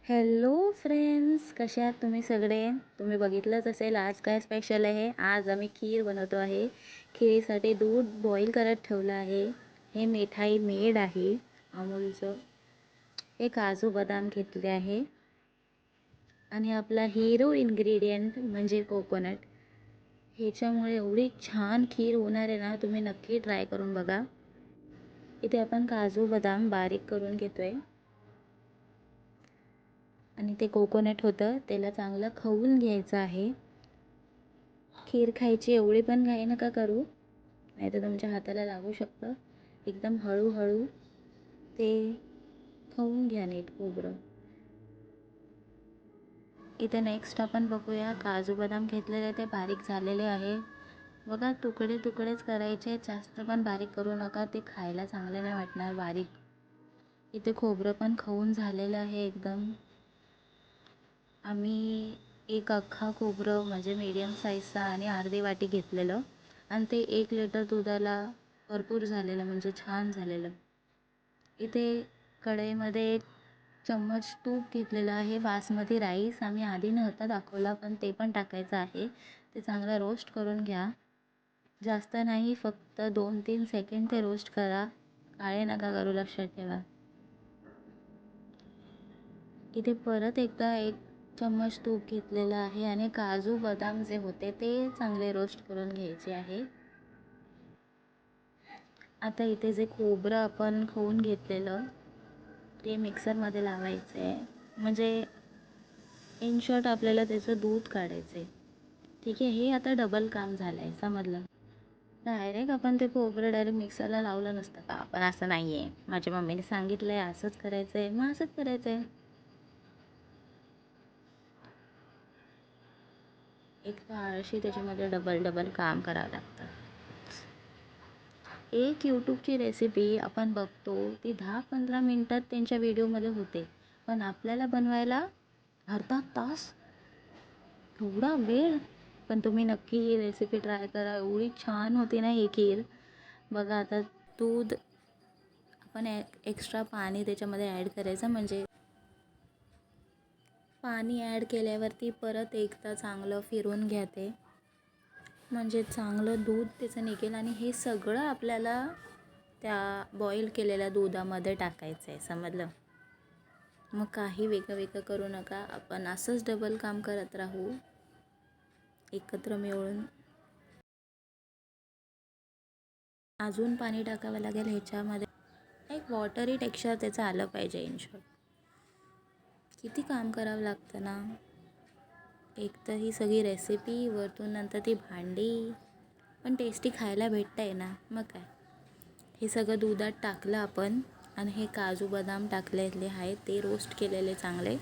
Hello friends, कसे आहात तुम्ही सगळे? तुम्ही बघितलंच असेल आज काय स्पेशल आहे. आज आम्ही खीर बनवतो आहे. खीरीसाठी दूध बॉईल करत ठेवलं आहे. हे मिठाई मेड आहे अमूलचं. हे काजू बदाम घेतले आहे आणि आपला हिरो इन्ग्रेडियंट म्हणजे कोकोनट. ह्याच्यामुळे एवढी छान खीर होणार आहे ना, तुम्ही नक्की ट्राय करून बघा. इथे आपण काजू बदाम बारीक करून घेतोय आणि ते कोकोनट होतं त्याला चांगलं खवून घ्यायचं आहे. खीर खायची एवढी पण घाई नका करू, नाही तर तुमच्या हाताला लागू शकतं. एकदम हळूहळू ते खवून घ्या नीट खोबरं. इथे नेक्स्ट आपण बघूया, काजू बदाम घेतलेले ते बारीक झालेले आहे बघा. तुकडे तुकडेच करायचे, जास्त पण बारीक करू नका, ते खायला चांगले नाही वाटणार बारीक. इथे खोबरं पण खवून झालेलं आहे एकदम. आम्ही एक अख्खा खोबरं म्हणजे मीडियम साईजचा आणि अर्धी वाटी घेतलेलं आणि ते 1 लिटर दुधाला भरपूर झालेलं, म्हणजे छान झालेलं. इथे कढईमध्ये 1 चम्मच तूप घेतलेलं आहे. बासमती राईस आम्ही आधी नव्हता दाखवला, पण ते पण टाकायचं आहे. ते चांगलं रोस्ट करून घ्या. जास्त नाही, फक्त 2-3 सेकंड ते रोस्ट करा. काळे नका करू, लक्षात ठेवा. इथे परत एकदा 1 चम्मच तूप घेतलेलं आहे आणि काजू बदाम जे होते ते चांगले रोस्ट करून घ्यायचे आहे. आता इथे जे खोबरं आपण खवून घेतलेलं ते मिक्सरमध्ये लावायचं आहे, म्हणजे इन शॉर्ट आपल्याला त्याचं दूध काढायचं आहे. ठीक आहे, हे आता डबल काम झालं आहे, समजलं? डायरेक्ट आपण ते खोबरं डायरेक्ट मिक्सरला लावलं नसतं का? आपण असं नाही आहे, माझ्या मम्मीने सांगितलं आहे असंच करायचं आहे, मग असंच करायचं आहे. एक तर आळशी त्याच्यामध्ये डबल काम करावं लागतं. एक यूट्यूबची रेसिपी आपण बघतो ती 10-15 मिनटात त्यांच्या व्हिडिओमध्ये होते, पण आपल्याला बनवायला अर्धा तास, एवढा वेळ. पण तुम्ही नक्की ही रेसिपी ट्राय करा, एवढी छान होती ना ही खीर. बघा आता दूध आपण एक्स्ट्रा पाणी त्याच्यामध्ये ॲड करायचं, म्हणजे पाणी ॲड केल्यावरती परत एकदा चांगलं फिरून घ्या ते, म्हणजे चांगलं दूध त्याचं निघेल. आणि हे सगळं आपल्याला त्या बॉईल केलेल्या दुधामध्ये टाकायचं आहे, समजलं? मग काही वेगळं करू नका, आपण असंच डबल काम करत राहू एकत्र मिळून. अजून पाणी टाकावं लागेल ह्याच्यामध्ये, एक वॉटरी टेक्स्चर त्याचं आलं पाहिजे. इन शॉर्ट किती काम करावं लागतं ना. एक तर ही सगळी रेसिपी, वरतून नंतर ती भांडी, पण टेस्टी खायला भेटतं आहे ना, मग काय. हे सगळं दुधात टाकलं आपण आणि हे काजू बदाम टाकलेले आहेत ते रोस्ट केलेले चांगले.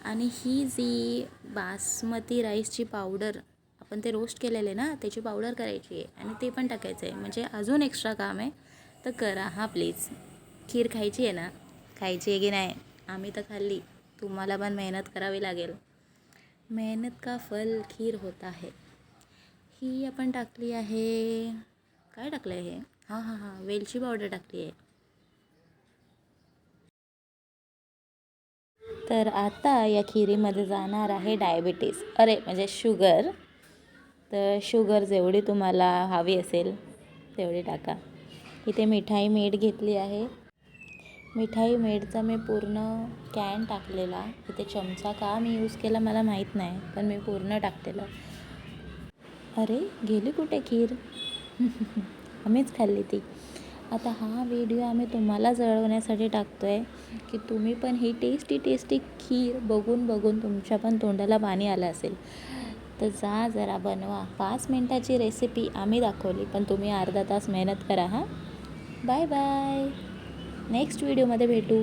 आणि ही जी बासमती राईसची पावडर आपण ते रोस्ट केलेले ना, त्याची पावडर करायची आहे आणि ते पण टाकायचं आहे, म्हणजे अजून एक्स्ट्रा काम आहे. तर करा हां प्लीज. खीर खायची आहे ना, खायची आहे की नाही? आम्ही तर खाल्ली, तुम्हाला पण मेहनत करावी लागेल. मेहनत का फल खीर होता है. ही आपण टाकली आहे, काय टाकलं आहे हे? हां, वेलची पावडर टाकली आहे. तर आता या खिरीमध्ये जाणार आहे डायबिटीस, अरे म्हणजे शुगर. तर शुगर जेवढी तुम्हाला हवी असेल तेवढी टाका. इथे मिठाई मीठ घेतली आहे. मिठाई मीठचा मी पूर्ण कॅन टाकलेला. इथे चमचा का मी यूज केला मला माहीत नाही, पण मी पूर्ण टाकलेलं. अरे गेली कुठे खीर? आम्हीच खाल्ली ती. आता हा व्हिडिओ आम्ही तुम्हाला जळवण्यासाठी टाकतो आहे की तुम्ही पण ही टेस्टी खीर बघून तुमच्या पण तोंडाला पाणी आलं असेल. तर जा जरा बनवा. 5 मिनटाची रेसिपी आम्ही दाखवली, पण तुम्ही अर्धा तास मेहनत करा. हां, बाय बाय. नेक्स्ट व्हिडिओमध्ये भेटू.